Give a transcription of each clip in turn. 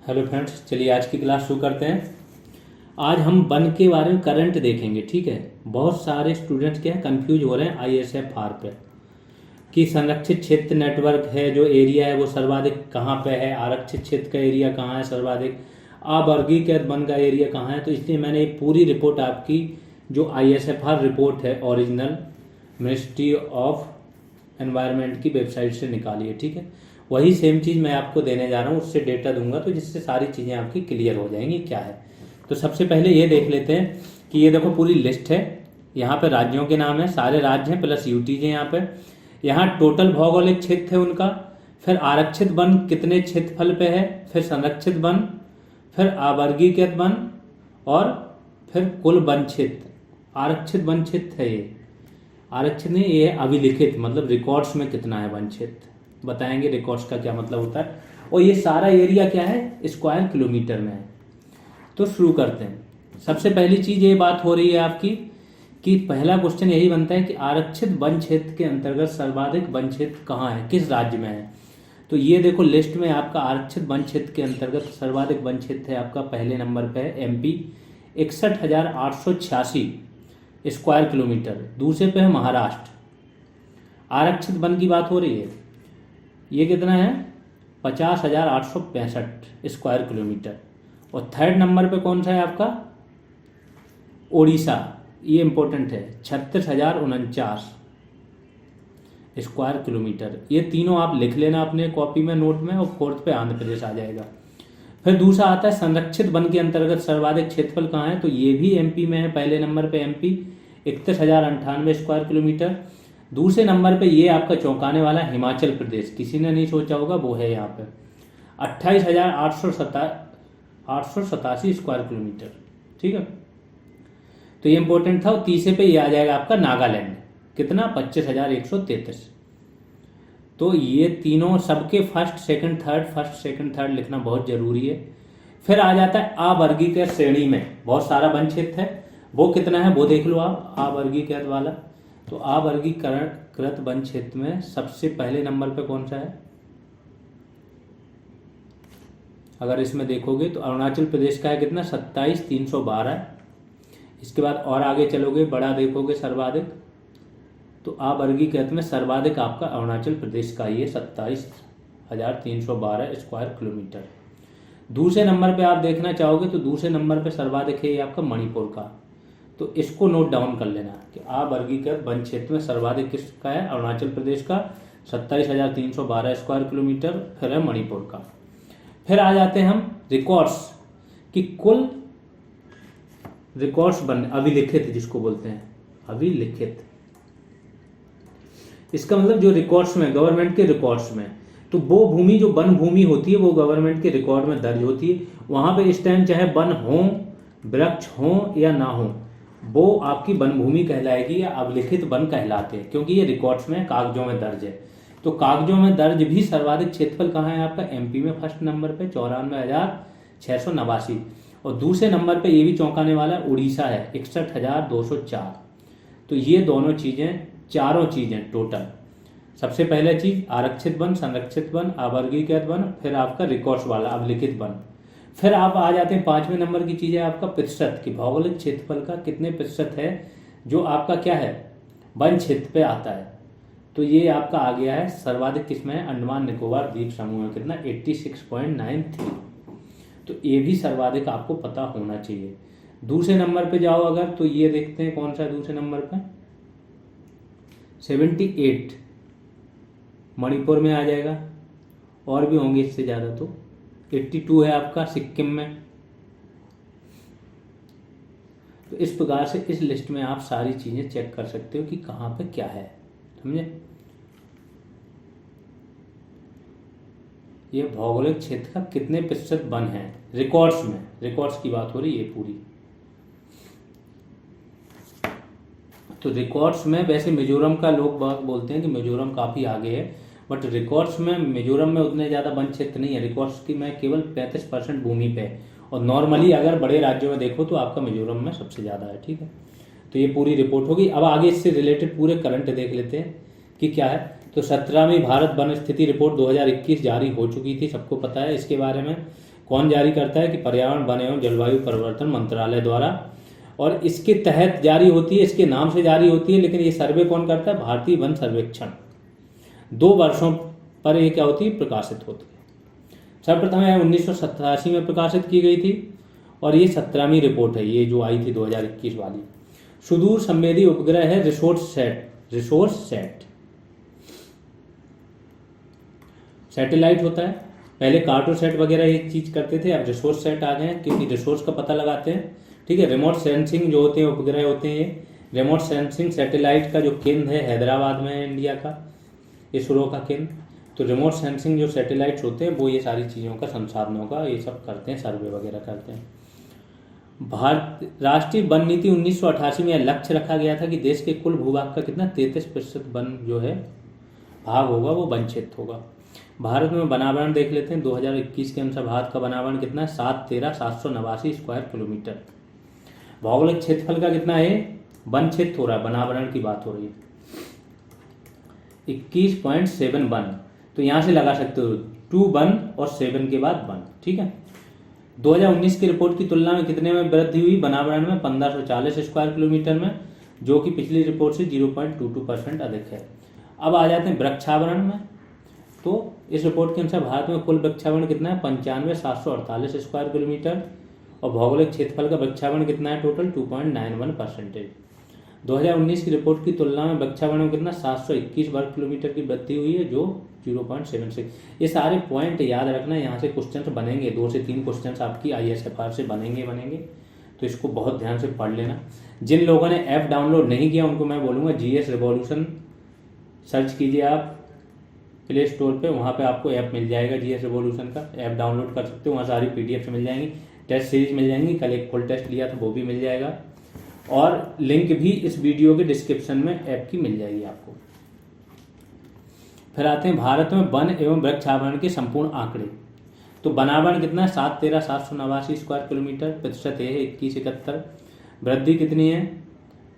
Hello friends, चलिए आज की क्लास शुरू करते हैं। आज हम वन के बारे में करंट देखेंगे। ठीक है, बहुत सारे स्टूडेंट्स क्या है कंफ्यूज हो रहे हैं ISFR पे कि संरक्षित क्षेत्र नेटवर्क है, जो एरिया है वो सर्वाधिक कहाँ पे है, आरक्षित क्षेत्र का एरिया कहाँ है सर्वाधिक, अवर्गीकृत वन का एरिया कहाँ है। तो इसलिए मैंने एक पूरी रिपोर्ट आपकी जो ISFR रिपोर्ट है ओरिजिनल मिनिस्ट्री ऑफ एनवायरनमेंट की वेबसाइट से निकाली है। ठीक है, वही सेम चीज़ मैं आपको देने जा रहा हूँ, उससे डेटा दूंगा तो जिससे सारी चीज़ें आपकी क्लियर हो जाएंगी क्या है। तो सबसे पहले ये देख लेते हैं कि ये देखो पूरी लिस्ट है। यहाँ पे राज्यों के नाम है, सारे राज्य हैं प्लस यूटीज है यहाँ पे। यहाँ टोटल भौगोलिक क्षेत्र है उनका, फिर आरक्षित वन कितने क्षेत्रफल पे है, फिर संरक्षित वन, फिर अवर्गीकृत वन और फिर कुल वन क्षेत्र। आरक्षित वन क्षेत्र है ये, आरक्षित नहीं, ये अभिलिखित मतलब रिकॉर्ड्स में कितना है वन क्षेत्र, बताएंगे रिकॉर्ड्स का क्या मतलब होता है। और ये सारा एरिया क्या है, स्क्वायर किलोमीटर में है। तो शुरू करते हैं। सबसे पहली चीज ये बात हो रही है आपकी कि पहला क्वेश्चन यही बनता है कि आरक्षित वन क्षेत्र के अंतर्गत सर्वाधिक वन क्षेत्र कहाँ है, किस राज्य में है। तो ये देखो लिस्ट में आपका आरक्षित वन क्षेत्र के अंतर्गत सर्वाधिक वन क्षेत्र है आपका पहले नंबर पे है MP 61,886 स्क्वायर किलोमीटर। दूसरे पे है महाराष्ट्र। आरक्षित वन की बात हो रही है, ये कितना है 50,865 स्क्वायर किलोमीटर। और थर्ड नंबर पे कौन सा है आपका, ओडिशा, ये इंपॉर्टेंट है 36,049 स्क्वायर किलोमीटर। ये तीनों आप लिख लेना अपने कॉपी में नोट में, और फोर्थ पे आंध्र प्रदेश आ जाएगा। फिर दूसरा आता है संरक्षित वन के अंतर्गत सर्वाधिक क्षेत्रफल कहाँ है, तो ये भी MP में है, पहले नंबर पे MP 31,098 स्क्वायर किलोमीटर। दूसरे नंबर पे ये आपका चौंकाने वाला हिमाचल प्रदेश, किसी ने नहीं सोचा होगा, वो है यहाँ पे 28,887 स्क्वायर किलोमीटर। ठीक है, तो ये इंपॉर्टेंट था। और तीसरे पे ये आ जाएगा आपका नागालैंड, कितना 25,133। तो ये तीनों सबके फर्स्ट सेकंड थर्ड लिखना बहुत जरूरी है। फिर आ जाता है अवर्गीकृत श्रेणी में, बहुत सारा वन क्षेत्र है, वो कितना है वो देख लो आप, अवर्गीकृत वाला। तो अवर्गीकृत वन क्षेत्र में सबसे पहले नंबर पे कौन सा है, अगर इसमें देखोगे तो अरुणाचल प्रदेश का है कितना 27,312। इसके बाद और आगे चलोगे बड़ा देखोगे सर्वाधिक, तो अवर्गीकृत में सर्वाधिक आपका अरुणाचल प्रदेश का ये 27,312 स्क्वायर किलोमीटर। दूसरे नंबर पे आप देखना चाहोगे तो दूसरे नंबर पे सर्वाधिक है ये आपका मणिपुर का। तो इसको नोट डाउन कर लेना कि अवर्गीकृत वन क्षेत्र में सर्वाधिक किसका है, अरुणाचल प्रदेश का 27,312 स्क्वायर किलोमीटर, फिर है मणिपुर का। फिर आ जाते हैं हम रिकॉर्ड्स कि कुल रिकॉर्ड्स बन अभिलिखित जिसको बोलते हैं, अभिलिखित इसका मतलब जो रिकॉर्ड्स में, गवर्नमेंट के रिकॉर्ड्स में, तो वो भूमि जो वन भूमि होती है वो गवर्नमेंट के रिकॉर्ड में दर्ज होती है। वहां पे इस टाइम चाहे वन हो, वृक्ष हो या ना हो, वो आपकी वन भूमि कहलाएगी या अभिलिखित वन कहलाते हैं, क्योंकि ये रिकॉर्ड्स में कागजों में दर्ज है। तो कागजों में दर्ज भी सर्वाधिक क्षेत्रफल कहाँ है आपका, MP में फर्स्ट नंबर पे 94,689। और दूसरे नंबर पे ये भी चौंकाने वाला उड़ीसा है 61,204। तो ये दोनों चीजें, चारों चीजें टोटल, सबसे पहले चीज आरक्षित वन, संरक्षित वन, अवर्गीकृत वन, फिर आपका रिकॉर्ड्स वाला अभिलिखित वन। फिर आप आ जाते हैं पांचवें नंबर की चीज है आपका प्रतिशत की, भौगोलिक क्षेत्रफल का कितने प्रतिशत है जो आपका क्या है वन क्षेत्र पे आता है। तो ये आपका आ गया है सर्वाधिक किसमें है, अंडमान निकोबार द्वीप समूह में, कितना 86.93। तो ये भी सर्वाधिक आपको पता होना चाहिए। दूसरे नंबर पे जाओ अगर, तो ये देखते हैं कौन सा है दूसरे नंबर पे, 78 मणिपुर में आ जाएगा, और भी होंगे इससे ज़्यादा। तो 82 है आपका सिक्किम में। तो इस प्रकार से इस लिस्ट में आप सारी चीज़ें चेक कर सकते हो कि कहाँ पे क्या है, समझे। ये भौगोलिक क्षेत्र का कितने प्रतिशत वन है रिकॉर्ड्स में, रिकॉर्ड्स की बात हो रही है पूरी। तो रिकॉर्ड्स में वैसे मिजोरम का लोग बहुत बोलते हैं कि मिजोरम काफ़ी आगे है, बट रिकॉर्ड्स में मिजोरम में उतने ज़्यादा वन क्षेत्र नहीं है। रिकॉर्ड्स की में केवल 35% भूमि पे है, और नॉर्मली अगर बड़े राज्यों में देखो तो आपका मिजोरम में सबसे ज़्यादा है। ठीक है, तो ये पूरी रिपोर्ट होगी। अब आगे इससे रिलेटेड पूरे करंट देख लेते हैं कि क्या है। तो 17वीं भारत वन स्थिति रिपोर्ट 2021 जारी हो चुकी थी, सबको पता है इसके बारे में। कौन जारी करता है कि पर्यावरण, वन एवं जलवायु परिवर्तन मंत्रालय द्वारा, और इसके तहत जारी होती है, इसके नाम से जारी होती है, लेकिन ये सर्वे कौन करता है? भारतीय वन सर्वेक्षण। 2 वर्षों पर ये क्या होती है? प्रकाशित होती है। सर्वप्रथम यह 1987 में प्रकाशित की गई थी और ये 17वीं रिपोर्ट है, ये जो आई थी 2021 वाली। सुदूर संवेदी उपग्रह है रिसोर्स सेट सैटेलाइट होता है। पहले कार्टोसैट वगैरह ये चीज करते थे, अब रिसोर्स सेट आ गए हैं, क्योंकि रिसोर्स का पता लगाते हैं। ठीक है, रिमोट सेंसिंग जो होते हैं उपग्रह होते हैं, ये रिमोट सेंसिंग सैटेलाइट का जो केंद्र है हैदराबाद में है, इंडिया का इसरो का केंद्र। तो रिमोट सेंसिंग जो सैटेलाइट्स होते हैं वो ये सारी चीज़ों का, संसाधनों का ये सब करते हैं, सर्वे वगैरह करते हैं। भारत राष्ट्रीय वन नीति 1988 में यह लक्ष्य रखा गया था कि देश के कुल भूभाग का कितना 33% वन जो है भाग होगा वो वन क्षेत्र होगा। भारत में वनावरण देख लेते हैं। 2021 के अनुसार भारत का वनावरण कितना है? 7,13,789 स्क्वायर किलोमीटर। भौगोलिक क्षेत्रफल का कितना है? वन क्षेत्र हो रहा है, वनावरण की बात हो रही है 21.71। तो यहाँ से लगा सकते हो 2 वन और 7 के बाद वन। ठीक है, 2019 की रिपोर्ट की तुलना में कितने में वृद्धि हुई? वनावरण में 1540 स्क्वायर किलोमीटर में, जो कि पिछली रिपोर्ट से 0.22% अधिक है। अब आ जाते हैं वृक्षावरण में। तो इस रिपोर्ट के अनुसार भारत में कुल वृक्षावरण कितना है? 95,748 स्क्वायर किलोमीटर, और भौगोलिक क्षेत्रफल का वृक्षावरण कितना है? टोटल 2.91%। 2019 की रिपोर्ट की तुलना में वृक्षावरण में कितना? 721 वर्ग किलोमीटर की वृद्धि हुई है, जो 0.76। ये सारे पॉइंट याद रखना, यहाँ से क्वेश्चन बनेंगे, 2 से 3 क्वेश्चन आपकी ISFR से बनेंगे, तो इसको बहुत ध्यान से पढ़ लेना। जिन लोगों ने ऐप डाउनलोड नहीं किया उनको मैं बोलूँगा GS रिवॉल्यूशन सर्च कीजिए आप प्ले स्टोर पे, वहाँ पे आपको ऐप मिल जाएगा GS रिवॉल्यूशन का, ऐप डाउनलोड कर सकते हो। वहाँ सारी PDF मिल जाएंगी, टेस्ट सीरीज मिल जाएंगी, कल एक फुल टेस्ट लिया था वो भी मिल जाएगा, और लिंक भी इस वीडियो के डिस्क्रिप्शन में ऐप की मिल जाएगी आपको। फिर आते हैं भारत में वन एवं वृक्षावरण के संपूर्ण आंकड़े। तो वनावरण कितना है? 7,13,789 स्क्वायर किलोमीटर, प्रतिशत है 2171। वृद्धि कितनी है?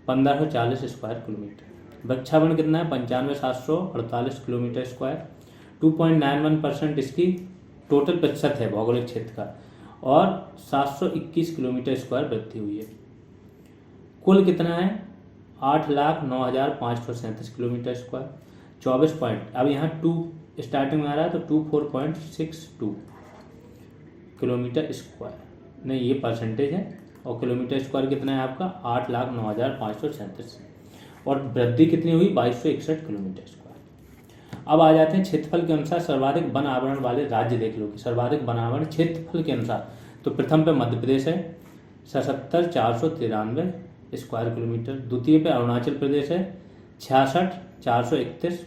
1540 स्क्वायर किलोमीटर। वृक्षावरण कितना है? 95,748 किलोमीटर स्क्वायर, 2.91% इसकी टोटल प्रतिशत है भौगोलिक क्षेत्र का, और 721 किलोमीटर स्क्वायर वृद्धि हुई है। कुल कितना है? 8,09,537 किलोमीटर स्क्वायर, 24 पॉइंट, अब यहाँ 2 स्टार्टिंग में आ रहा है तो 24.62 किलोमीटर स्क्वायर, नहीं ये परसेंटेज है, और किलोमीटर स्क्वायर कितना है आपका? 8,09,537, और वृद्धि कितनी हुई? 2261 किलोमीटर स्क्वायर। अब आ जाते हैं क्षेत्रफल के अनुसार सर्वाधिक वन आवरण वाले राज्य देख लो कि सर्वाधिक वन आवरण क्षेत्रफल के अनुसार। तो प्रथम पे मध्य प्रदेश है 77,493 स्क्वायर किलोमीटर, द्वितीय पे अरुणाचल प्रदेश है 66,431,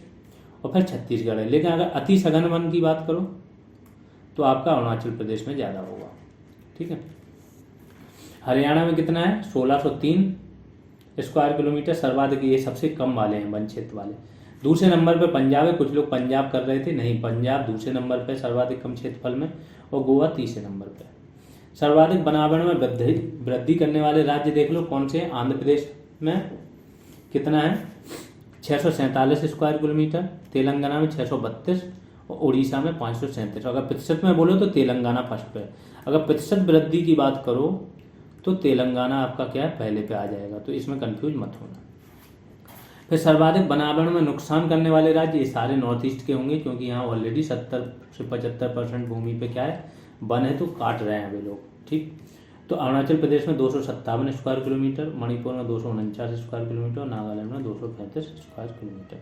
और फिर छत्तीसगढ़ है। लेकिन अगर अति सघन वन की बात करो तो आपका अरुणाचल प्रदेश में ज़्यादा होगा। ठीक है, हरियाणा में कितना है? 1603 स्क्वायर किलोमीटर, सर्वाधिक, ये सबसे कम वाले हैं वन क्षेत्र वाले। दूसरे नंबर पे पंजाब है, कुछ लोग पंजाब कर रहे थे, नहीं, पंजाब दूसरे नंबर पे सर्वाधिक कम क्षेत्रफल में, और गोवा तीसरे नंबर पे। सर्वाधिक वनावरण में वृद्धि करने वाले राज्य देख लो कौन से हैं। आंध्र प्रदेश में कितना है? 647 स्क्वायर किलोमीटर, तेलंगाना में 632, और उड़ीसा में 537। अगर प्रतिशत में बोलो तो तेलंगाना फर्स्ट पे। अगर प्रतिशत वृद्धि की बात करो तो तेलंगाना आपका क्या है? पहले पे आ जाएगा, तो इसमें कंफ्यूज मत होना। फिर सर्वाधिक वनावरण में नुकसान करने वाले राज्य ये सारे नॉर्थ ईस्ट के होंगे, क्योंकि यहाँ ऑलरेडी 70 से 75% भूमि पे क्या है? वन है, तो काट रहे हैं वे लोग। ठीक, तो अरुणाचल प्रदेश में 257 स्क्वायर किलोमीटर, मणिपुर में 249 स्क्वायर किलोमीटर, और नागालैंड में 235 स्क्वायर किलोमीटर।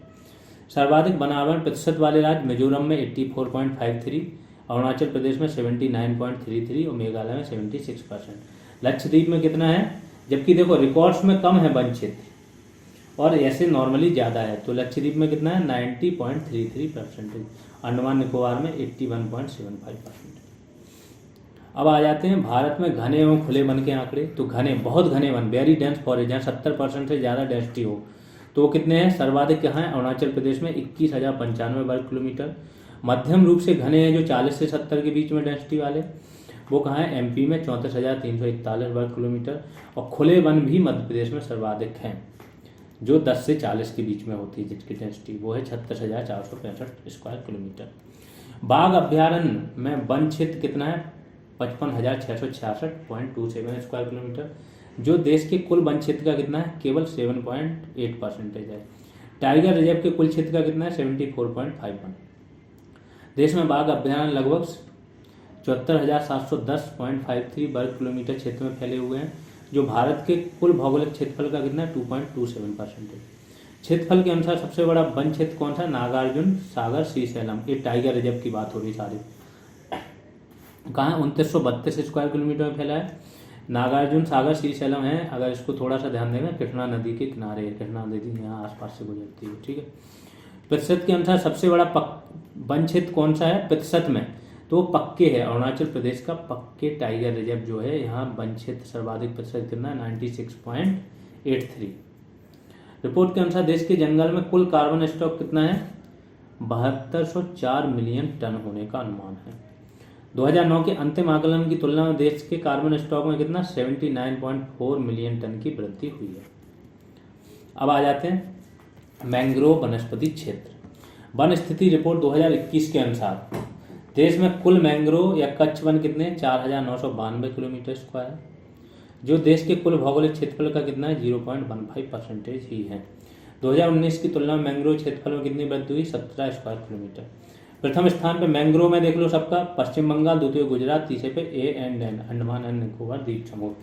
सर्वाधिक वनावरण प्रतिशत वाले राज्य मिजोरम में 84.53, अरुणाचल प्रदेश में 79.33, और मेघालय में 76%। लक्षद्वीप में कितना है? जबकि देखो रिकॉर्ड्स में कम है वन क्षेत्र, और ऐसे नॉर्मली ज़्यादा है, तो लक्षद्वीप में कितना है? 90.33%। अंडमान निकोबार में 81.75%। अब आ जाते हैं भारत में घने एवं खुले वन के आंकड़े। तो घने, बहुत घने वन, वेरी डेंस फॉरेस्ट, जहाँ 70% से ज़्यादा डेंसिटी हो, तो वो कितने हैं? सर्वाधिक कहाँ है? अरुणाचल प्रदेश में 21,095 वर्ग किलोमीटर। मध्यम रूप से घने हैं जो 40 से 70 के बीच में डेंसिटी वाले, वो कहाँ है? MP में 34,341 वर्ग किलोमीटर, और खुले वन भी मध्य प्रदेश में सर्वाधिक हैं, जो 10 से 40 के बीच में होती है, जिसकी डेंसिटी वो है 36,465 स्क्वायर किलोमीटर। बाघ अभ्यारण्य में वन क्षेत्र कितना है? 55,666.27 स्क्वायर किलोमीटर। जो देश के कुल वन क्षेत्र का कितना है, केवल 7.8% है। टाइगर रिजर्व के कुल क्षेत्र का कितना है, 74.51। देश में बाघ अभ्यारण्य लगभग 74,710.53 वर्ग किलोमीटर क्षेत्र में फैले हुए हैं, जो भारत के कुल भौगोलिक क्षेत्रफल का कितना है, 2.27% है। क्षेत्रफल के अनुसार सबसे बड़ा वन क्षेत्र कौन सा, नागार्जुन सागर श्रीशैलम। ये टाइगर रिजर्व की बात हो रही सारी। कहाँ है, 2932 स्क्वायर किलोमीटर में फैला है। नागार्जुन सागर श्रीशैलम है, अगर इसको थोड़ा सा ध्यान देंगे, कृष्णा नदी के किनारे है। कृष्णा नदी यहाँ आसपास से गुजरती है, ठीक है। प्रतिशत के अनुसार सबसे बड़ा वन क्षेत्र कौन सा है प्रतिशत में, तो पक्के है। अरुणाचल प्रदेश का पक्के टाइगर रिजर्व जो है, यहाँ वन क्षेत्र सर्वाधिक प्रतिशत कितना है, 96.83। रिपोर्ट के अनुसार देश के जंगल में कुल कार्बन स्टॉक कितना है, 7204 मिलियन टन होने का अनुमान है। 2009 के अंतिम आकलन की तुलना में देश के कार्बन स्टॉक में कितना, 79.4 मिलियन टन की वृद्धि हुई है। अब आ जाते हैं मैंग्रोव वनस्पति क्षेत्र। वन स्थिति रिपोर्ट 2021 के अनुसार देश में कुल मैंग्रोव या कच्छ वन कितने, 4,992 किलोमीटर स्क्वायर, जो देश के कुल भौगोलिक क्षेत्रफल का कितना है, 0.15% ही है। 2019 की तुलना में मैंग्रोव क्षेत्रफल में कितनी वृद्धि हुई, 17 स्क्वायर किलोमीटर। प्रथम स्थान पे मैंग्रोव में देख लो सबका, पश्चिम बंगाल, द्वितीय गुजरात, तीसरे पे ANN अंडमान एंड निकोबार द्वीप समूह।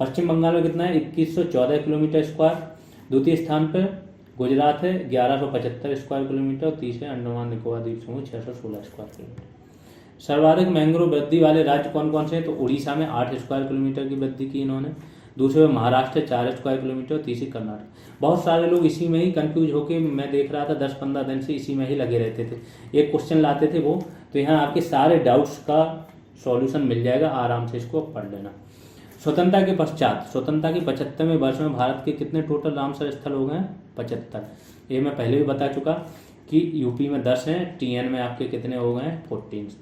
पश्चिम बंगाल में कितना है, 2114 किलोमीटर स्क्वायर। द्वितीय स्थान पे गुजरात है 1175 स्क्वायर किलोमीटर, और तीसरे अंडमान निकोबार द्वीप समूह 616 स्क्वायर किलोमीटर। सर्वाधिक मैंग्रोव वृद्धि वाले राज्य कौन कौन से हैं, तो उड़ीसा में 8 स्क्वायर किलोमीटर की वृद्धि की इन्होंने। दूसरे में महाराष्ट्र 4 स्क्वायर किलोमीटर, तीसरी कर्नाटक। बहुत सारे लोग इसी में ही कंफ्यूज होकर, मैं देख रहा था 10-15 दिन से इसी में ही लगे रहते थे, एक क्वेश्चन लाते थे वो, तो यहाँ आपके सारे डाउट्स का सॉल्यूशन मिल जाएगा, आराम से इसको पढ़ लेना। स्वतंत्रता के पश्चात, स्वतंत्रता के 75वें वर्ष में भारत के कितने टोटल रामसर स्थल हो गए, 75। ये मैं पहले भी बता चुका कि यूपी में 10 हैं, TN में आपके कितने हो गए, 14,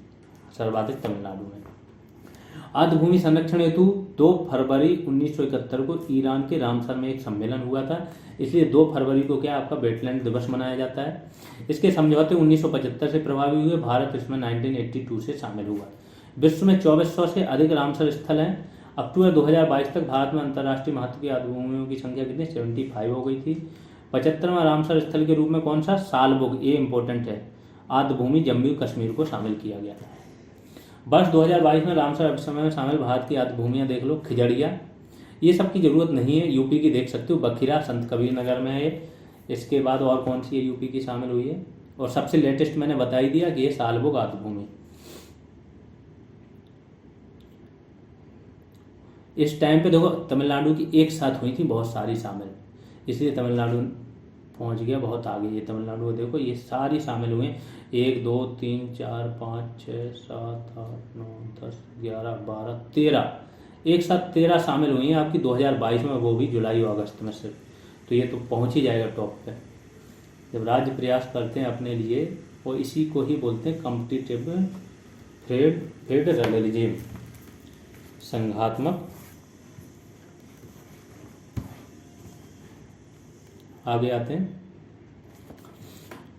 सर्वाधिक तमिलनाडु में। आर्द्रभूमि संरक्षण हेतु 2 फरवरी 1971 को ईरान के रामसर में एक सम्मेलन हुआ था, इसलिए 2 फरवरी को क्या आपका वेटलैंड दिवस मनाया जाता है। इसके समझौते 1975 से प्रभावी हुए, भारत इसमें 1982 से शामिल हुआ। विश्व में 2400 से अधिक रामसर स्थल हैं। अक्टूबर 2022 तक भारत में अंतर्राष्ट्रीय महत्व की आर्द्रभूमियों की संख्या कितनी, 75 हो गई थी। 75वां रामसर स्थल के रूप में कौन सा, सालबुग, ये इंपॉर्टेंट है, आर्द्रभूमि जम्मू कश्मीर को शामिल किया गया था। वर्ष 2022 में रामसर अभिसमय में शामिल भारत की आर्द्रभूमियां देख लो, खिजड़िया, ये सब की जरूरत नहीं है, यूपी की देख सकते हो, बखिरा संत कबीर नगर में है। इसके बाद और कौन सी है यूपी की शामिल हुई है, और सबसे लेटेस्ट मैंने बता ही दिया कि ये सालबुग आर्द्रभूमि। इस टाइम पे देखो तमिलनाडु की एक साथ हुई थी बहुत सारी शामिल, इसलिए तमिलनाडु पहुंच गया बहुत आगे। ये तमिलनाडु देखो ये सारी शामिल हुए, 1 2 3 4 5 6 7 8 9 10 11 12 13, एक साथ 13 शामिल हुई हैं आपकी 2022 में, वो भी जुलाई और अगस्त में से। तो ये तो पहुंच ही जाएगा टॉप पे। जब राज्य प्रयास करते हैं अपने लिए, और इसी को ही बोलते हैं कॉम्पिटिटिव फेडरलिज्म, संघात्मक। आगे आते हैं,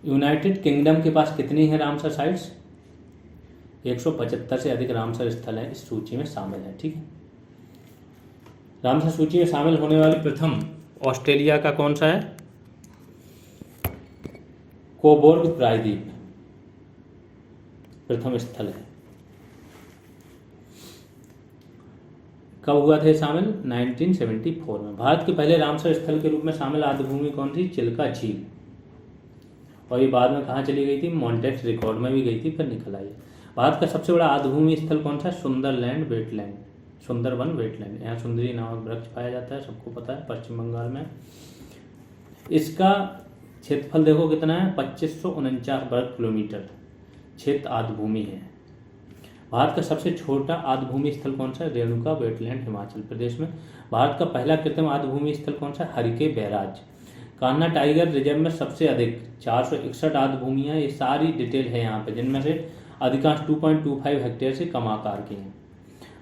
यूनाइटेड किंगडम के पास कितनी है रामसर साइट्स, 175 से अधिक रामसर स्थल है इस सूची में शामिल है, ठीक है। रामसर सूची में शामिल होने वाले प्रथम ऑस्ट्रेलिया का कौन सा है, कोबोर्ग प्रायद्वीप प्रथम स्थल है। कब हुआ थे शामिल, 1974 में। भारत के पहले रामसर स्थल के रूप में शामिल आर्द्रभूमि कौन थी, चिल्का झील, और ये बाद में कहाँ चली गई थी, मॉन्टेक्स रिकॉर्ड में भी गई थी, फिर निकल आई। भारत का सबसे बड़ा आर्द्रभूमि स्थल कौन सा, सुंदरलैंड वेटलैंड, सुंदरवन वेटलैंड, यहाँ सुंदरी नामक वृक्ष पाया जाता है, सबको पता है, पश्चिम बंगाल में। इसका क्षेत्रफल देखो कितना है, 2549 वर्ग किलोमीटर क्षेत्र आर्द्रभूमि है। भारत का सबसे छोटा आर्द्रभूमि स्थल कौन सा है, रेणुका वेटलैंड, हिमाचल प्रदेश में। भारत का पहला कृत्रिम आर्द्रभूमि स्थल कौन सा है, Harike barrage. Kanha tiger reserve में सबसे अधिक 461 आर्द्रभूमियां, ये सारी डिटेल है यहाँ पे, जिनमें से अधिकांश 2.25 हेक्टेयर से कम आकार की हैं।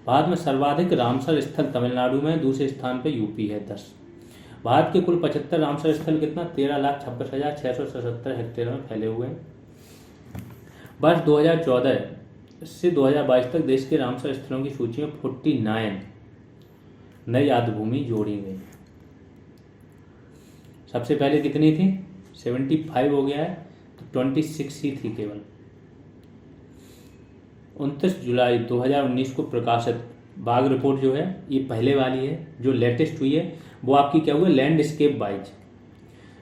भारत में सर्वाधिक रामसर स्थल तमिलनाडु में, दूसरे स्थान पे यूपी है 10। भारत के कुल 75 रामसर स्थल कितना, 13,26,677 हेक्टेयर में फैले हुए हैं। वर्ष 2014 से 2022 तक देश के रामसर स्थलों की सूची में 49 नई आर्द्रभूमि जोड़ी गई। सबसे पहले कितनी थी? 75 हो गया है, तो 26 ही थी केवल। 29 जुलाई 2019 को प्रकाशित बाघ रिपोर्ट जो है, ये पहले वाली है, जो लेटेस्ट हुई है वो आपकी क्या हुई?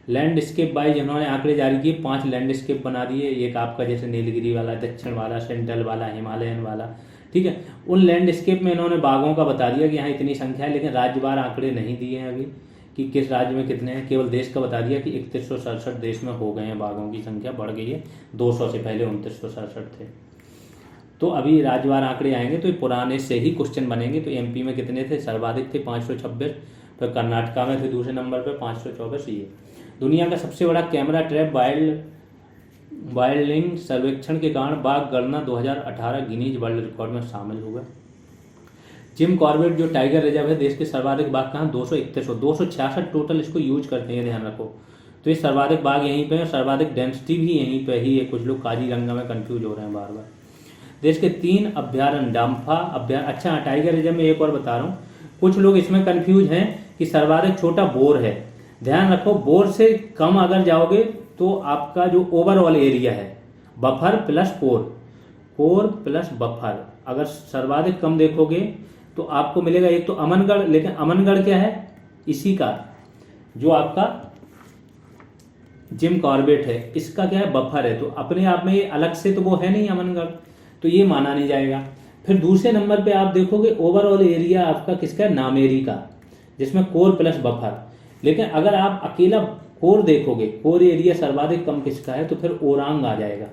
लैंडस्केप वाइज इन्होंने आंकड़े जारी किए, 5 लैंडस्केप बना दिए। एक आपका जैसे नीलगिरी वाला, दक्षिण वाला, सेंट्रल वाला, हिमालयन वाला, ठीक है। उन लैंडस्केप में इन्होंने बाघों का बता दिया कि यहाँ इतनी संख्या है, लेकिन राज्यवार आंकड़े नहीं दिए हैं अभी कि किस राज्य में कितने हैं। केवल देश का बता दिया कि 3167 देश में हो गए हैं, बाघों की संख्या बढ़ गई है 200 से, पहले 2967 थे। तो अभी राज्यवार आंकड़े आएंगे तो पुराने से ही क्वेश्चन बनेंगे। तो एमपी में कितने थे? सर्वाधिक थे 526, फिर कर्नाटका में थे दूसरे नंबर पे 524। ये दुनिया का सबसे बड़ा कैमरा ट्रैप वाइल्डिंग सर्वेक्षण के कारण बाघ गणना 2018 गिनीज वर्ल्ड रिकॉर्ड में शामिल हुआ। जिम कॉर्बेट जो टाइगर रिजर्व है, देश के सर्वाधिक बाघ कहाँ? 266 टोटल इसको यूज करते हैं, ध्यान रखो। तो ये सर्वाधिक बाघ यहीं पे है, सर्वाधिक डेंसिटी भी यहीं पे ही है। कुछ लोग काजीरंगा में कंफ्यूज हो रहे हैं बार बार। देश के 3 अभ्यारण्य डाम्फा अभ्यारण्य, अच्छा टाइगर रिजर्व में एक और बता रहा हूँ, कुछ लोग इसमें कंफ्यूज हैं कि सर्वाधिक छोटा बोर है। ध्यान रखो, बोर से कम अगर जाओगे तो आपका जो ओवरऑल एरिया है, buffer plus core plus buffer, अगर सर्वाधिक कम देखोगे तो आपको मिलेगा एक तो अमनगढ़। लेकिन अमनगढ़ क्या है? इसी का जो आपका जिम कॉर्बेट है, इसका क्या है? बफर है। तो अपने आप में ये अलग से तो वो है नहीं अमनगढ़, तो ये माना नहीं जाएगा। फिर दूसरे नंबर पे आप देखोगे ओवरऑल एरिया आपका किसका है? नामेरी का, जिसमें कोर प्लस बफर। लेकिन अगर आप अकेला कोर देखोगे, कोर एरिया सर्वाधिक कम किसका है? तो फिर ओरांग आ जाएगा।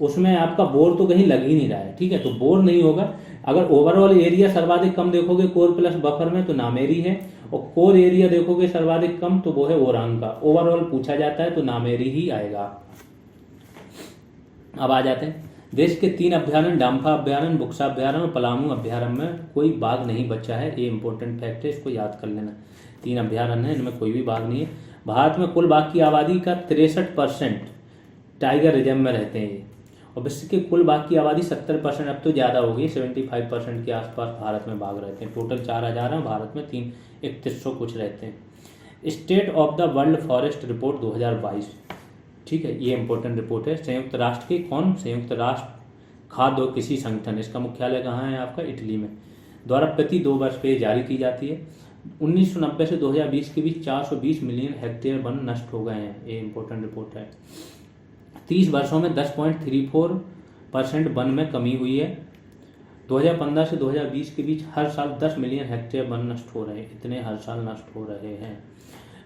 उसमें आपका बोर तो कहीं लग ही नहीं रहा है, ठीक है, तो बोर नहीं होगा। अगर ओवरऑल एरिया सर्वाधिक कम देखोगे कोर प्लस बफर में, तो नामेरी है। और कोर एरिया देखोगे सर्वाधिक कम, तो वो है ओरांग का। ओवरऑल पूछा जाता है तो नामेरी ही आएगा। अब आ जाते हैं देश के 3 अभ्यारण्य, डाम्फा अभ्यारण्य, बुक्सा अभ्यारण्य और पलामू अभ्यारण्य में कोई बाघ नहीं बचा है। ये इंपॉर्टेंट फैक्ट है, इसको याद कर लेना। 3 अभ्यारण्य है, इनमें कोई भी बाघ नहीं है। भारत में कुल बाघ की आबादी का 63% टाइगर रिजर्व में रहते हैं ये। और विश्व के कुल बाघ की आबादी 70%, अब तो ज़्यादा हो गई, 75% के आसपास भारत में बाघ रहते हैं। टोटल 4000 हैं, भारत में 3100 कुछ रहते हैं। State of the world forest report 2022, ठीक है, ये इंपॉर्टेंट रिपोर्ट है। संयुक्त राष्ट्र के कौन? संयुक्त राष्ट्र खाद्य और कृषि संगठन, इसका मुख्यालय कहाँ है? आपका इटली में। द्वारा प्रति 2 वर्ष पे जारी की जाती है। 1990 से 2020 के बीच 420 मिलियन हेक्टेयर वन नष्ट हो गए हैं। ये इंपॉर्टेंट रिपोर्ट है। 30 वर्षों में 10.34% वन में कमी हुई है। 2015 से 2020 के बीच हर साल 10 मिलियन हेक्टेयर वन नष्ट हो रहे हैं, इतने हर साल नष्ट हो रहे हैं।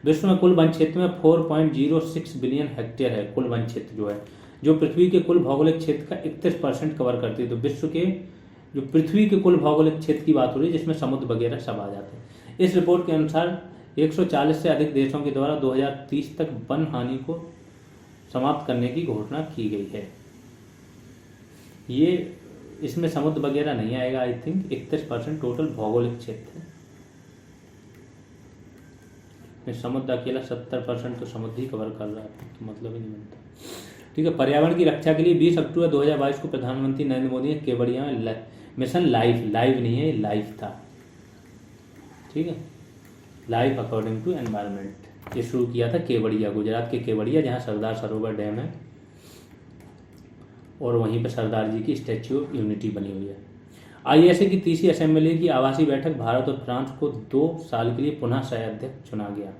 विश्व में कुल वन क्षेत्र में 4.06 बिलियन हेक्टेयर है कुल वन क्षेत्र जो है, जो पृथ्वी के कुल भौगोलिक क्षेत्र का 31% कवर करती है। तो विश्व के जो पृथ्वी के कुल भौगोलिक क्षेत्र की बात हो रही है, जिसमें समुद्र वगैरह सब आ जाते हैं। इस रिपोर्ट के अनुसार 140 से अधिक देशों के द्वारा 2030 तक वन हानि को समाप्त करने की घोषणा की गई है। ये इसमें समुद्र वगैरह नहीं आएगा, आई थिंक 31% टोटल भौगोलिक क्षेत्र है। समुद्र अकेला 70% तो समुद्र ही कवर कर रहा है, तो मतलब ही नहीं बनता। ठीक है, पर्यावरण की रक्षा के लिए 20 अक्टूबर 2022 को प्रधानमंत्री नरेंद्र मोदी ने केवड़िया में मिशन लाइफ नहीं है, लाइफ था, ठीक है, लाइफ अकॉर्डिंग टू एनवायरनमेंट, ये शुरू किया था केवड़िया, गुजरात के केवड़िया, जहाँ सरदार सरोवर डैम है और वहीं पर सरदार जी की स्टैच्यू ऑफ यूनिटी बनी हुई है। आईएसए की तीसरी असेंबली की आवासीय बैठक, भारत और फ्रांस को 2 साल के लिए पुनः सह अध्यक्ष चुना गया।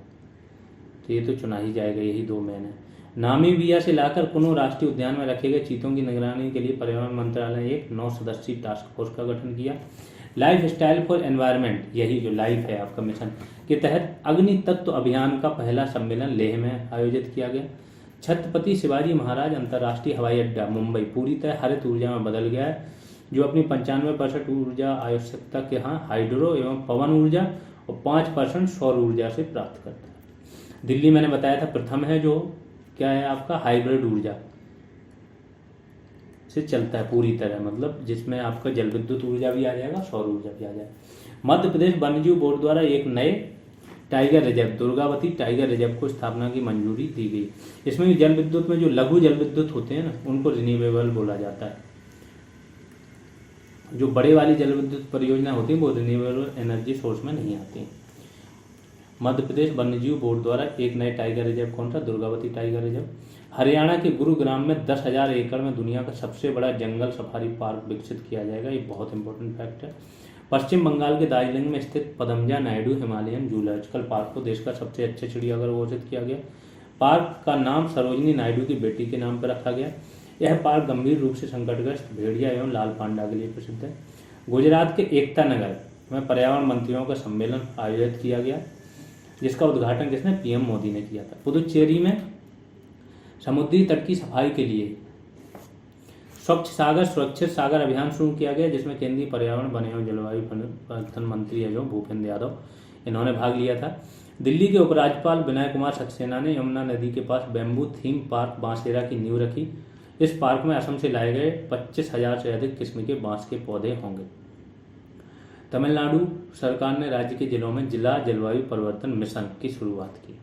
तो ये तो चुना ही जाएगा, यही 2 मेन है। नामीबिया से लाकर कुनो राष्ट्रीय उद्यान में रखे गए चीतों की निगरानी के लिए पर्यावरण मंत्रालय ने एक 9 सदस्यीय टास्क फोर्स का गठन किया। लाइफ स्टाइल फॉर एनवायरनमेंट, यही जो लाइफ है आपका मिशन के तहत अग्नि तत्व अभियान का पहला सम्मेलन लेह में आयोजित किया गया। छत्रपति शिवाजी महाराज अंतर्राष्ट्रीय हवाई अड्डा मुंबई पूरी तरह हरित ऊर्जा में बदल गया है, जो अपनी 95% ऊर्जा आवश्यकता के यहाँ हाइड्रो एवं पवन ऊर्जा और 5% सौर ऊर्जा से प्राप्त करता है। दिल्ली मैंने बताया था प्रथम है, जो क्या है आपका हाइब्रिड ऊर्जा से चलता है पूरी तरह, मतलब जिसमें आपका जल विद्युत ऊर्जा भी आ जाएगा, सौर ऊर्जा भी आ जाएगा। मध्य प्रदेश वन्यजीव बोर्ड द्वारा एक नए tiger reserve, Durgavati tiger reserve को स्थापना की मंजूरी दी गई। इसमें भी जल विद्युत में जो लघु जल विद्युत होते हैं ना, उनको रिन्यूएबल बोला जाता है। जो बड़े वाली जल विद्युत परियोजना होती है वो रिन्यूएबल एनर्जी सोर्स में नहीं आती। मध्य प्रदेश वन्यजीव बोर्ड द्वारा एक नए टाइगर रिजर्व कौन सा? Durgavati tiger reserve. हरियाणा के गुरुग्राम में 10,000 एकड़ में दुनिया का सबसे बड़ा जंगल सफारी पार्क विकसित किया जाएगा। ये बहुत इंपॉर्टेंट फैक्ट है। पश्चिम बंगाल के दार्जिलिंग में स्थित Padmaja Naidu Himalayan zoological park को देश का सबसे अच्छे चिड़ियाघर घोषित किया गया। पार्क का नाम सरोजिनी नायडू की बेटी के नाम पर रखा गया। यह पार्क गंभीर रूप से संकटग्रस्त भेड़िया एवं लाल पांडा के लिए प्रसिद्ध है। गुजरात के एकता नगर में पर्यावरण मंत्रियों का सम्मेलन आयोजित किया गया, जिसका उद्घाटन किसने? पीएम मोदी ने किया था। पुदुचेरी में समुद्री तट की सफाई के लिए स्वच्छ सागर सुरक्षित सागर अभियान शुरू किया गया, जिसमें केंद्रीय पर्यावरण वन एवं जलवायु परिवर्तन मंत्री है जो भूपेंद्र यादव, इन्होंने भाग लिया था। दिल्ली के उपराज्यपाल विनय कुमार सक्सेना ने यमुना नदी के पास बैम्बू थीम पार्क बांसेरा की नींव रखी। इस पार्क में असम से लाए गए 25,000 से अधिक किस्म के बांस के पौधे होंगे। तमिलनाडु सरकार ने राज्य के जिलों में जिला जलवायु परिवर्तन मिशन की शुरुआत की।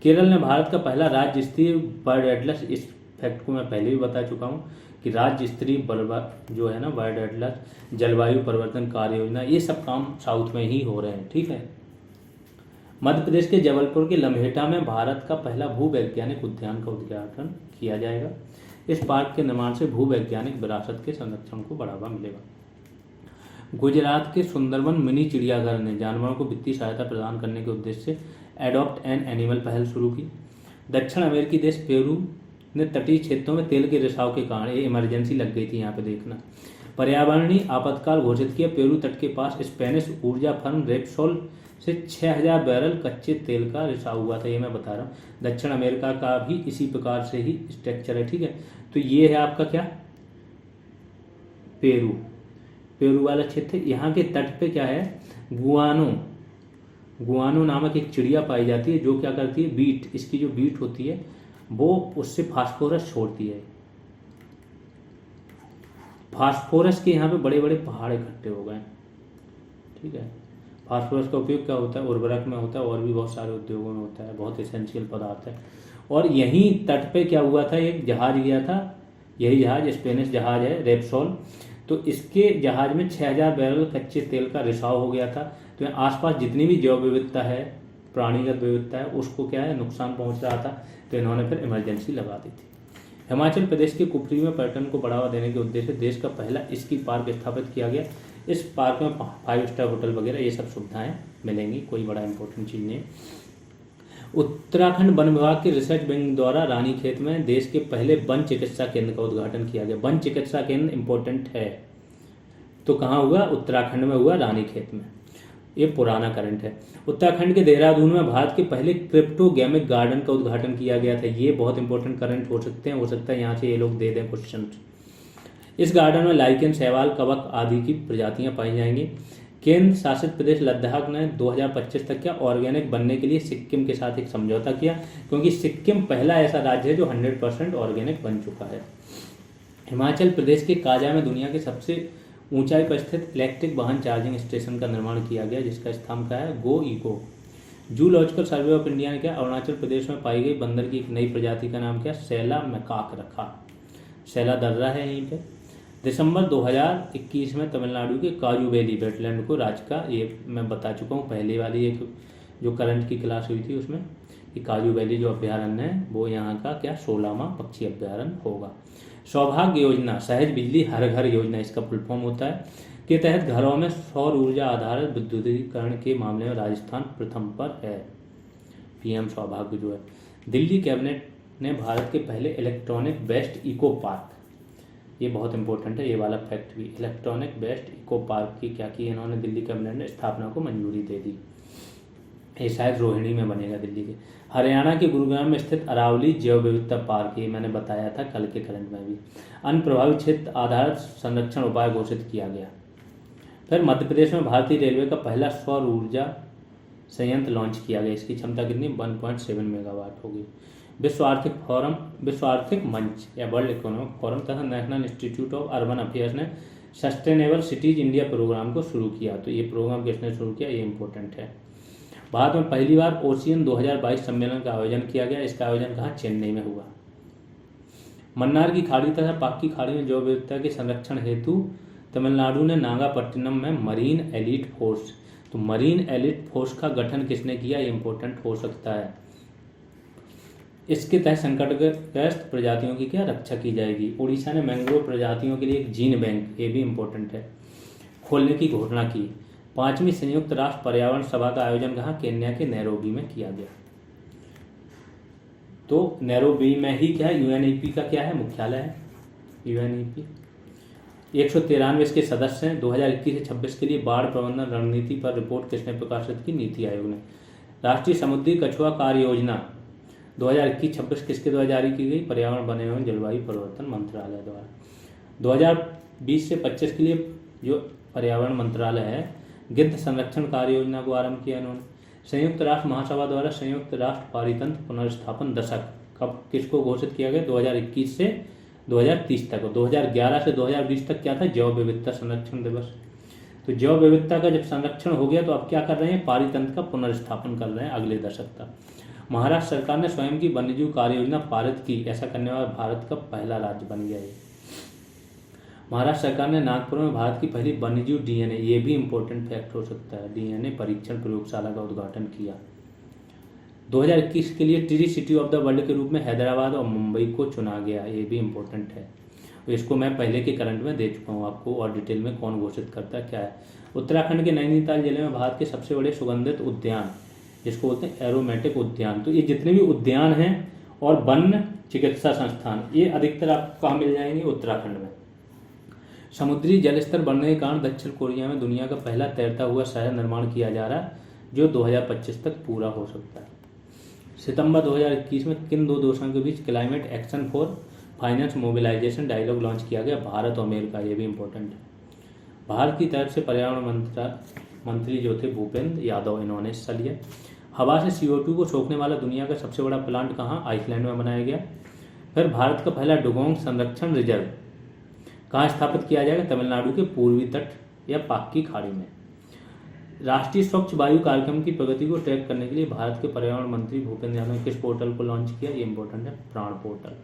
केरल ने भारत का पहला राज्य स्तरीय बर्ड एटलस, इस फैक्ट को मैं पहले भी बता चुका हूँ कि राज्य स्तरीय जो है ना बर्ड एटलस, जलवायु परिवर्तन कार्य योजना, ये सब काम साउथ में ही हो रहे हैं। ठीक है। मध्य प्रदेश के जबलपुर के लम्हेटा में भारत का पहला भूवैज्ञानिक उद्यान का उद्घाटन किया जाएगा। इस पार्क के निर्माण से भूवैज्ञानिक विरासत के संरक्षण को बढ़ावा मिलेगा। गुजरात के सुंदरवन मिनी चिड़ियाघर ने जानवरों को वित्तीय सहायता प्रदान करने के उद्देश्य से एडॉप्ट एन एनिमल पहल शुरू की। दक्षिण अमेरिकी देश पेरू ने तटीय क्षेत्रों में तेल के रिसाव के कारण, ये इमरजेंसी लग गई थी यहाँ पे देखना, पर्यावरणीय आपातकाल घोषित किया। पेरू तट के पास स्पेनिश ऊर्जा फर्म रेपसोल से 6,000 बैरल कच्चे तेल का रिसाव हुआ था, ये मैं बता रहा हूँ। दक्षिण अमेरिका का भी इसी प्रकार से ही स्ट्रक्चर है। ठीक है, तो ये है आपका क्या? पेरू वाला क्षेत्र। यहाँ के तट पे क्या है? गुआनो नामक एक चिड़िया पाई जाती है जो क्या करती है? बीट, इसकी जो बीट होती है वो उससे फास्फोरस छोड़ती है। फास्फोरस के यहाँ पे बड़े बड़े पहाड़ इकट्ठे हो गए। ठीक है, फास्फोरस का उपयोग क्या होता है? उर्वरक में होता है और भी बहुत सारे उद्योगों में होता है, बहुत एसेंशियल पदार्थ है। और यहीं तट पे क्या हुआ था? एक जहाज गया था, यही जहाज स्पेनिश जहाज है रेपसोल, तो इसके जहाज में 6,000 बैरल कच्चे तेल का रिसाव हो गया था। तो आसपास जितनी भी जैव विविधता है, प्राणीगत विविधता है, उसको क्या है? नुकसान पहुंच रहा था। तो इन्होंने फिर इमरजेंसी लगा दी थी। हिमाचल प्रदेश के कुफरी में पर्यटन को बढ़ावा देने के उद्देश्य से देश का पहला स्की पार्क स्थापित किया गया। इस पार्क में 5 स्टार होटल वगैरह ये सब सुविधाएं मिलेंगी, कोई बड़ा इंपॉर्टेंट चीज़ नहीं। उत्तराखंड वन विभाग के रिसर्च विंग द्वारा रानीखेत में देश के पहले वन चिकित्सा केंद्र का उद्घाटन किया गया। वन चिकित्सा केंद्र इंपॉर्टेंट है, तो कहाँ हुआ? उत्तराखंड में हुआ, रानीखेत में। ये पुराना करंट है। उत्तराखंड के देहरादून में भारत के पहले क्रिप्टोगेमिक गार्डन का उद्घाटन किया गया था। ये बहुत इंपॉर्टेंट करंट हो सकता है यहाँ से ये लोग दे दें क्वेश्चन। इस गार्डन में लाइकेन, शैवाल, कवक आदि की प्रजातियां पाई जाएंगी। केंद्र शासित प्रदेश लद्दाख ने 2025 तक क्या ऑर्गेनिक बनने के लिए सिक्किम के साथ एक समझौता किया, क्योंकि सिक्किम पहला ऐसा राज्य है जो 100% ऑर्गेनिक बन चुका है। हिमाचल प्रदेश के काजा में दुनिया के सबसे ऊंचाई पर स्थित इलेक्ट्रिक वाहन चार्जिंग स्टेशन का निर्माण किया गया, जिसका स्थान क्या है? Go eco. Zoological survey of India ने क्या अरुणाचल प्रदेश में पाई गई बंदर की एक नई प्रजाति का नाम क्या? सैला मैकाक रखा। सैला दर्रा है यहीं पे। दिसंबर 2021 में तमिलनाडु के काजू वैली वेटलैंड को राज्य का, ये मैं बता चुका हूँ पहले वाली एक जो करंट की क्लास हुई थी उसमें, कि काजू वैली जो अभ्यारण्य है वो यहाँ का क्या 16वां पक्षी अभ्यारण्य होगा। सौभाग्य योजना, सहज बिजली हर घर योजना इसका फुल फॉर्म होता है, के तहत घरों में सौर ऊर्जा आधारित विद्युतीकरण के मामले में राजस्थान प्रथम पर है। पीएम सौभाग्य जो है। दिल्ली कैबिनेट ने भारत के पहले इलेक्ट्रॉनिक वेस्ट इको पार्क, ये बहुत इंपॉर्टेंट है ये वाला फैक्ट भी, इलेक्ट्रॉनिक वेस्ट इको पार्क की क्या की इन्होंने दिल्ली कैबिनेट ने स्थापना को मंजूरी दे दी। ये शायद रोहिणी में बनेगा दिल्ली के। हरियाणा के गुरुग्राम में स्थित अरावली जैव विविधता पार्क, ये मैंने बताया था कल के करंट में भी। अन्य प्रभावित क्षेत्र आधारित संरक्षण उपाय घोषित किया गया। फिर मध्य प्रदेश में भारतीय रेलवे का पहला सौर ऊर्जा संयंत्र लॉन्च किया गया। इसकी क्षमता कितनी? 1.7 मेगावाट होगी। विश्व आर्थिक मंच या वर्ल्ड इकोनॉमिक फोरम तथा national institute of urban affairs ने सस्टेनेबल सिटीज इंडिया प्रोग्राम को शुरू किया। तो ये प्रोग्राम किसने शुरू किया? ये इंपॉर्टेंट है। भारत में पहली बार ओशियन 2022 सम्मेलन का आयोजन किया गया। इसका आयोजन कहाँ? चेन्नई में हुआ। मन्नार की खाड़ी तथा पाक की खाड़ी में जैव विविधता के संरक्षण हेतु तमिलनाडु ने नागापट्टिनम में मरीन एलीट फोर्स, तो मरीन एलीट फोर्स का गठन किसने किया, ये इंपॉर्टेंट हो सकता है। इसके तहत संकटग्रस्त प्रजातियों की क्या रक्षा की जाएगी। उड़ीसा ने मैंग्रोव प्रजातियों के लिए एक जीन बैंक, ये भी इंपॉर्टेंट है, खोलने की घोषणा की। 5वीं संयुक्त राष्ट्र पर्यावरण सभा का आयोजन कहाँ, केन्या के नैरोबी में किया गया। तो नैरोबी में ही क्या यूएनईपी का क्या है, मुख्यालय है यूएनईपी। 193 इसके सदस्य हैं। 2021 से 26 के लिए बाढ़ प्रबंधन रणनीति पर रिपोर्ट किसने प्रकाशित की, नीति आयोग ने। राष्ट्रीय समुद्री कछुआ कार्य योजना 2021-26 किसके द्वारा जारी की गई, पर्यावरण वन एवं जलवायु परिवर्तन मंत्रालय द्वारा। 2020 से 25 के लिए जो पर्यावरण मंत्रालय है, गिद्ध संरक्षण कार्य योजना को आरंभ किया इन्होंने। संयुक्त राष्ट्र महासभा द्वारा संयुक्त राष्ट्र पारितंत्र पुनर्स्थापन दशक कब किसको घोषित किया गया, 2021 से 2030 तक। 2011 से 2020 तक क्या था, जैव विविधता संरक्षण दिवस। तो जैव विविधता का जब संरक्षण हो गया तो अब क्या कर रहे हैं, पारितंत्र का पुनर्स्थापन कर रहे हैं अगले दशक तक। महाराष्ट्र सरकार ने स्वयं की वन्यजीव कार्य योजना पारित की, ऐसा करने वाला भारत का पहला राज्य बन गया है। महाराष्ट्र सरकार ने नागपुर में भारत की पहली वन्यजीव डीएनए, ये भी इंपॉर्टेंट फैक्ट हो सकता है, डीएनए परीक्षण प्रयोगशाला का उद्घाटन किया। 2021 के लिए tree city of the world के रूप में हैदराबाद और मुंबई को चुना गया, ये भी इंपॉर्टेंट है। तो इसको मैं पहले के करंट में दे चुका हूँ आपको, और डिटेल में कौन घोषित करता है क्या है। उत्तराखंड के नैनीताल जिले में भारत के सबसे बड़े सुगंधित उद्यान, जिसको बोलते हैं एरोमेटिक उद्यान। तो ये जितने भी उद्यान हैं और वन चिकित्सा संस्थान, ये अधिकतर आपको कहाँ मिल जाएंगे, उत्तराखंड में। समुद्री जलस्तर बढ़ने के कारण दक्षिण कोरिया में दुनिया का पहला तैरता हुआ शहर निर्माण किया जा रहा है, जो 2025 तक पूरा हो सकता है। सितंबर 2021 में किन दो देशों के बीच climate action for finance mobilisation dialogue launch किया गया, भारत और अमेरिका, ये भी इंपॉर्टेंट है। भारत की तरफ से पर्यावरण मंत्री जो थे भूपेंद्र यादव, इन्होंने हिस्सा लिया। हवा से CO2 को सोखने वाला दुनिया का सबसे बड़ा प्लांट कहाँ, आइसलैंड में बनाया गया। फिर भारत का पहला डुगोंग संरक्षण रिजर्व कहाँ स्थापित किया जाएगा, तमिलनाडु के पूर्वी तट या पाक की खाड़ी में। राष्ट्रीय स्वच्छ वायु कार्यक्रम की प्रगति को ट्रैक करने के लिए भारत के पर्यावरण मंत्री भूपेंद्र यादव ने किस पोर्टल को लॉन्च किया, ये इंपॉर्टेंट है, प्राण पोर्टल।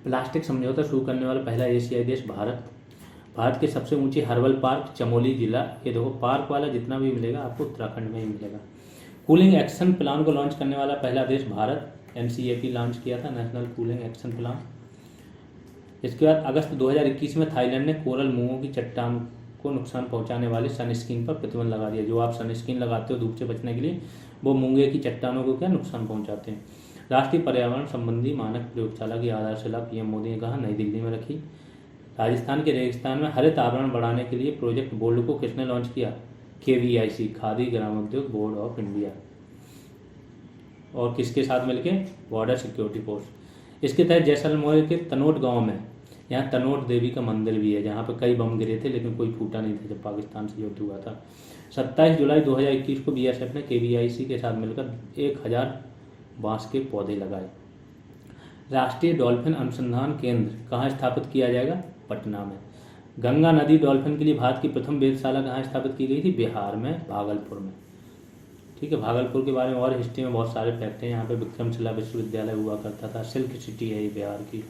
प्लास्टिक समझौता शुरू करने वाला पहला एशियाई देश भारत। भारत के सबसे ऊंची हर्बल पार्क चमोली जिला, ये देखो पार्क वाला जितना भी मिलेगा आपको उत्तराखंड में ही मिलेगा। कूलिंग एक्शन प्लान को लॉन्च करने वाला पहला देश भारत, NCAP लॉन्च किया था, नेशनल कूलिंग एक्शन प्लान। इसके बाद अगस्त 2021 में थाईलैंड ने कोरल मूंगों की चट्टान को नुकसान पहुंचाने वाले सनस्क्रीन पर प्रतिबंध लगा दिया। जो आप सनस्क्रीन लगाते हो धूप से बचने के लिए, वो मूंगे की चट्टानों को क्या नुकसान पहुंचाते हैं। राष्ट्रीय पर्यावरण संबंधी मानक प्रयोगशाला की आधारशिला PM मोदी ने कहा नई दिल्ली में रखी। राजस्थान के रेगिस्तान में हरित आवरण बढ़ाने के लिए प्रोजेक्ट बोल्ड को किसने लॉन्च किया, KVIC, खादी ग्रामोद्योग बोर्ड ऑफ इंडिया, और किसके साथ मिलके, बॉर्डर सिक्योरिटी फोर्स। इसके तहत जैसलमेर के तनोट गांव में, यहाँ तनोट देवी का मंदिर भी है, जहाँ पर कई बम गिरे थे लेकिन कोई फूटा नहीं था जब पाकिस्तान से युद्ध हुआ था। 27 जुलाई 2021 को BSF ने KVIC के साथ मिलकर 1000 बांस के पौधे लगाए। राष्ट्रीय डॉल्फिन अनुसंधान केंद्र कहाँ स्थापित किया जाएगा, पटना में। गंगा नदी डॉल्फिन के लिए भारत की प्रथम वेधशाला कहाँ स्थापित की गई थी, बिहार में, भागलपुर में। ठीक है, भागलपुर के बारे में और हिस्ट्री में बहुत सारे फैक्ट हैं। यहाँ पे विक्रमशिला विश्वविद्यालय हुआ करता था, सिल्क सिटी है ये बिहार की।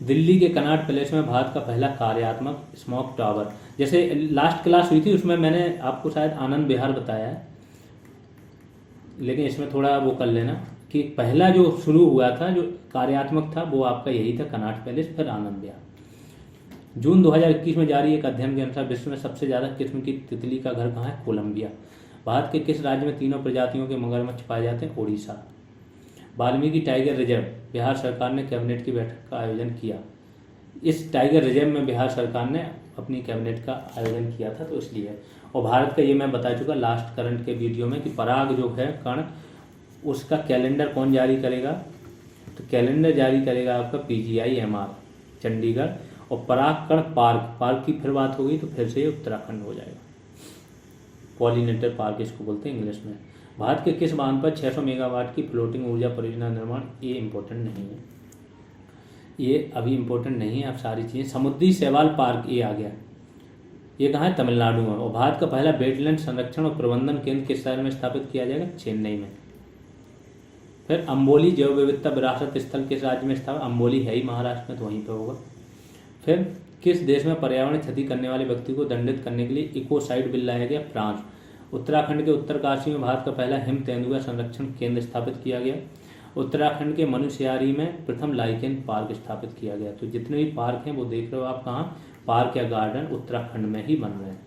दिल्ली के कनॉट पैलेस में भारत का पहला कार्यात्मक स्मोक टावर, जैसे लास्ट क्लास हुई थी उसमें मैंने आपको शायद आनंद विहार बताया है, लेकिन इसमें थोड़ा वो कर लेना कि पहला जो शुरू हुआ था जो कार्यात्मक था वो आपका यही था, कनॉट पैलेस, फिर आनंद विहार। जून 2021 में जारी एक अध्ययन के अनुसार विश्व में सबसे ज़्यादा किस्म की तितली का घर कहाँ है, कोलंबिया। भारत के किस राज्य में तीनों प्रजातियों के मगरमच्छ पाए जाते हैं, ओडिशा। वाल्मीकि टाइगर रिजर्व, बिहार सरकार ने कैबिनेट की बैठक का आयोजन किया। इस टाइगर रिजर्व में बिहार सरकार ने अपनी कैबिनेट का आयोजन किया था, तो इसलिए। और भारत का ये मैं बता चुका लास्ट करंट के वीडियो में कि पराग जो है कण, उसका कैलेंडर कौन जारी करेगा, तो कैलेंडर जारी करेगा आपका PGIMR चंडीगढ़। और पराग कण पार्क की फिर बात होगी तो फिर से ये उत्तराखंड हो जाएगा, पॉलिनेटर पार्क इसको बोलते हैं इंग्लिश में। भारत के किस बांध पर 600 मेगावाट की फ्लोटिंग ऊर्जा परियोजना निर्माण, ये इंपॉर्टेंट नहीं है, ये अभी इंपॉर्टेंट नहीं है। अब सारी चीज़ें, समुद्री शैवाल पार्क ये आ गया, ये कहाँ है, तमिलनाडु में। और भारत का पहला वेटलैंड संरक्षण और प्रबंधन केंद्र किस शहर में स्थापित किया जाएगा, चेन्नई में। फिर अम्बोली जैव विविधता विरासत स्थल किस राज्य में स्थापित, अम्बोली है ही महाराष्ट्र में, तो वहीं पर होगा। फिर किस देश में पर्यावरण क्षति करने वाले व्यक्ति को दंडित करने के लिए इकोसाइड बिल लाया गया? फ्रांस। उत्तराखंड के उत्तरकाशी में भारत का पहला हिम तेंदुआ संरक्षण केंद्र स्थापित किया गया। उत्तराखंड के मनुस्यारी में प्रथम लाइकेन पार्क स्थापित किया गया। तो जितने भी पार्क हैं वो देख रहे हो आप कहाँ, पार्क या गार्डन उत्तराखंड में ही बन रहे हैं।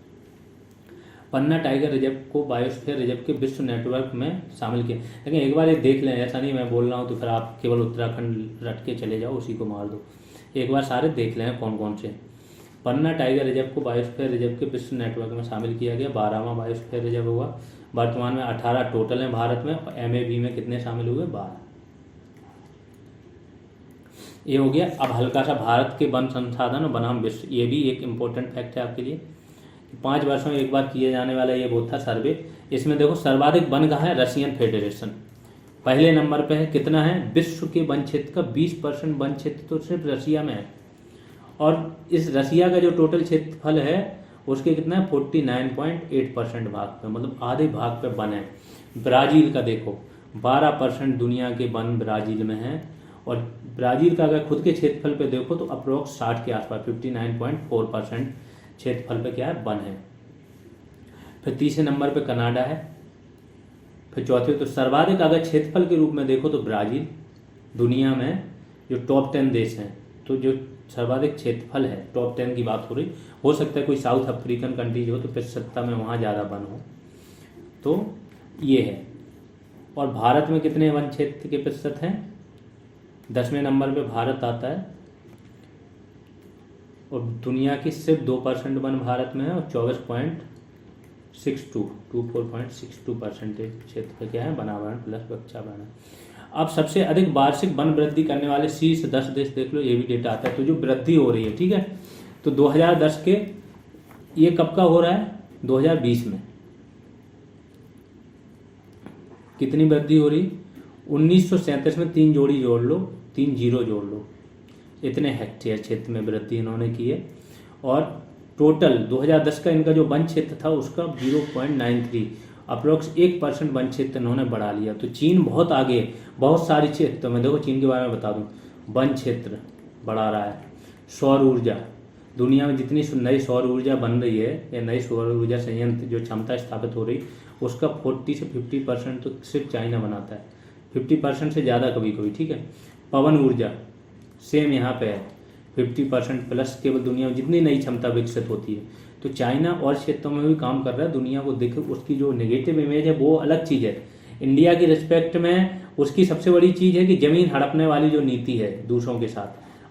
पन्ना टाइगर रिजर्व को बायोस्फीयर रिजर्व के विश्व नेटवर्क में शामिल किया। लेकिन एक बार ये देख लें, ऐसा नहीं मैं बोल रहा हूँ तो फिर आप केवल उत्तराखंड रट के चले जाओ, उसी को मार दो। एक बार सारे देख लें कौन कौन से। पन्ना टाइगर रिजर्व को बायोस्फीयर रिजर्व के विश्व नेटवर्क में शामिल किया गया। 12वां बायोस्फीयर रिजर्व हुआ। वर्तमान में 18 टोटल हैं भारत में, और MAB में कितने शामिल हुए? 12। ये हो गया। अब हल्का सा भारत के वन संसाधन और बनाम विश्व, ये भी एक इम्पोर्टेंट फैक्ट है आपके लिए। 5 वर्षों में एक बार किए जाने वाला ये वो था सर्वे। इसमें देखो सर्वाधिक वन कहाँ है? रशियन फेडरेशन पहले नंबर पे है। कितना है? विश्व के वन क्षेत्र का 20% वन क्षेत्र तो सिर्फ रशिया में है। और इस रशिया का जो टोटल क्षेत्रफल है उसके कितना है? 49.8% भाग पे, मतलब आधे भाग पे वन है। ब्राज़ील का देखो 12% दुनिया के वन ब्राज़ील में है। और ब्राज़ील का अगर खुद के क्षेत्रफल पे देखो तो अप्रोक्स 60 के आसपास 59.4% क्षेत्रफल पे क्या है? वन है। फिर तीसरे नंबर पे कनाडा है। फिर चौथे, तो सर्वाधिक अगर क्षेत्रफल के रूप में देखो तो ब्राज़ील दुनिया में जो टॉप 10 देश हैं, तो जो सर्वाधिक क्षेत्रफल है टॉप 10 की बात हो रही, हो सकता है कोई साउथ अफ्रीकन कंट्रीज हो तो प्रतिशतता में वहाँ ज़्यादा वन हो, तो ये है। और भारत में कितने वन क्षेत्र के प्रतिशत हैं? 10वें नंबर पे भारत आता है। और दुनिया की सिर्फ 2% वन भारत में है, और 24.62% क्षेत्र पे क्या है? वनावरण प्लस वृक्षावरण। अब सबसे अधिक वार्षिक वन वृद्धि करने वाले शीर्ष 10 देश देख लो, ये भी डेटा आता है। तो जो वृद्धि हो रही है, ठीक है, तो 2010 के ये कब का हो रहा है? 2020 में कितनी वृद्धि हो रही? 1937 में 3 जोड़ी जोड़ लो, 3 जीरो जोड़ लो, इतने हेक्टेयर क्षेत्र में वृद्धि इन्होंने की है। और टोटल 2010 का इनका जो वन क्षेत्र था उसका 0.93 अप्रोक्स 1% वन क्षेत्र इन्होंने बढ़ा लिया। तो चीन बहुत आगे, बहुत सारी क्षेत्रों में देखो, चीन के बारे में बता दूं, वन क्षेत्र बढ़ा रहा है। सौर ऊर्जा, दुनिया में जितनी नई सौर ऊर्जा बन रही है या नई सौर ऊर्जा संयंत्र जो क्षमता स्थापित हो रही, उसका 40 से 50% तो सिर्फ चाइना बनाता है, 50% से ज़्यादा कभी कभी, ठीक है। पवन ऊर्जा सेम यहाँ पे है, 50% प्लस केवल दुनिया में जितनी नई क्षमता विकसित होती है। तो चाइना और क्षेत्रों में भी काम कर रहा है, दुनिया को देखे उसकी जो नेगेटिव इमेज है वो अलग चीज़ है। इंडिया की रिस्पेक्ट में उसकी सबसे बड़ी चीज़ है कि ज़मीन हड़पने वाली जो नीति है दूसरों के साथ,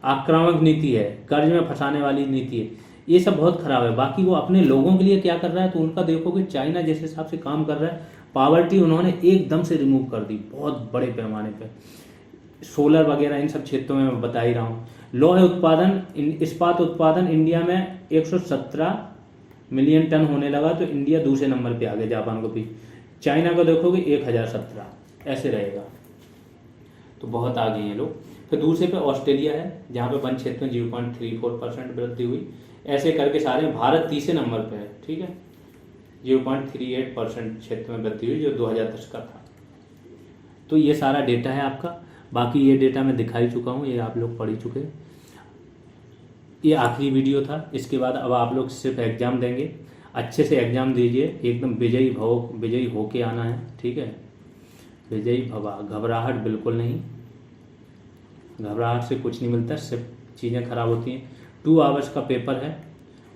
आक्रामक नीति है, कर्ज में फंसाने वाली नीति है, ये सब बहुत खराब है। बाकी वो अपने लोगों के लिए क्या कर रहा है, तो उनका देखोगे चाइना जिस हिसाब से काम कर रहा है, पावर्टी उन्होंने एकदम से रिमूव कर दी बहुत बड़े पैमाने पे। सोलर वगैरह इन सब क्षेत्रों में मैं बता ही रहा हूँ। लौह उत्पादन, इस्पात उत्पादन इंडिया में 117 मिलियन टन होने लगा, तो इंडिया दूसरे नंबर पे आ गया जापान को भी। चाइना को देखोगे 1017, ऐसे रहेगा, तो बहुत आगे हैं लोग। फिर दूसरे पे ऑस्ट्रेलिया है जहाँ पे वन क्षेत्र में 0.34% वृद्धि हुई। ऐसे करके सारे, भारत तीसरे नंबर पे है, ठीक है, 0.38% क्षेत्र में वृद्धि हुई जो 2010 का था। तो ये सारा डेटा है आपका। बाकी ये डेटा मैं दिखा ही चुका हूँ, ये आप लोग पढ़ ही चुके। ये आखिरी वीडियो था, इसके बाद अब आप लोग सिर्फ एग्ज़ाम देंगे, अच्छे से एग्ज़ाम दीजिए, एकदम विजयी हो के आना है, ठीक है। विजयी भवा, घबराहट बिल्कुल नहीं, घबराहट से कुछ नहीं मिलता, सिर्फ चीज़ें खराब होती हैं। 2 आवर्स का पेपर है,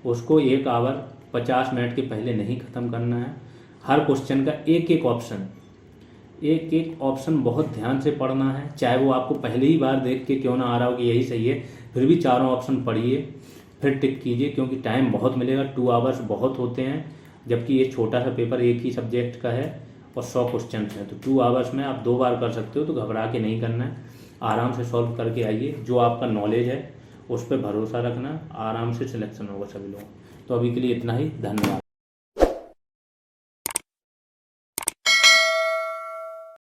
उसको 1 आवर 50 मिनट के पहले नहीं ख़त्म करना है। हर क्वेश्चन का एक एक ऑप्शन बहुत ध्यान से पढ़ना है, चाहे वो आपको पहले ही बार देख के क्यों ना आ रहा हो कि यही सही है, फिर भी चारों ऑप्शन पढ़िए, फिर टिक कीजिए, क्योंकि टाइम बहुत मिलेगा। 2 आवर्स बहुत होते हैं, जबकि ये छोटा सा पेपर एक ही सब्जेक्ट का है और 100 क्वेश्चन हैं, तो 2 आवर्स में आप 2 बार कर सकते हो। तो घबरा के नहीं करना है, आराम से सॉल्व करके आइए। जो आपका नॉलेज है उस पर भरोसा रखना, आराम से सिलेक्शन होगा सभी लोग। तो अभी के लिए इतना ही, धन्यवाद।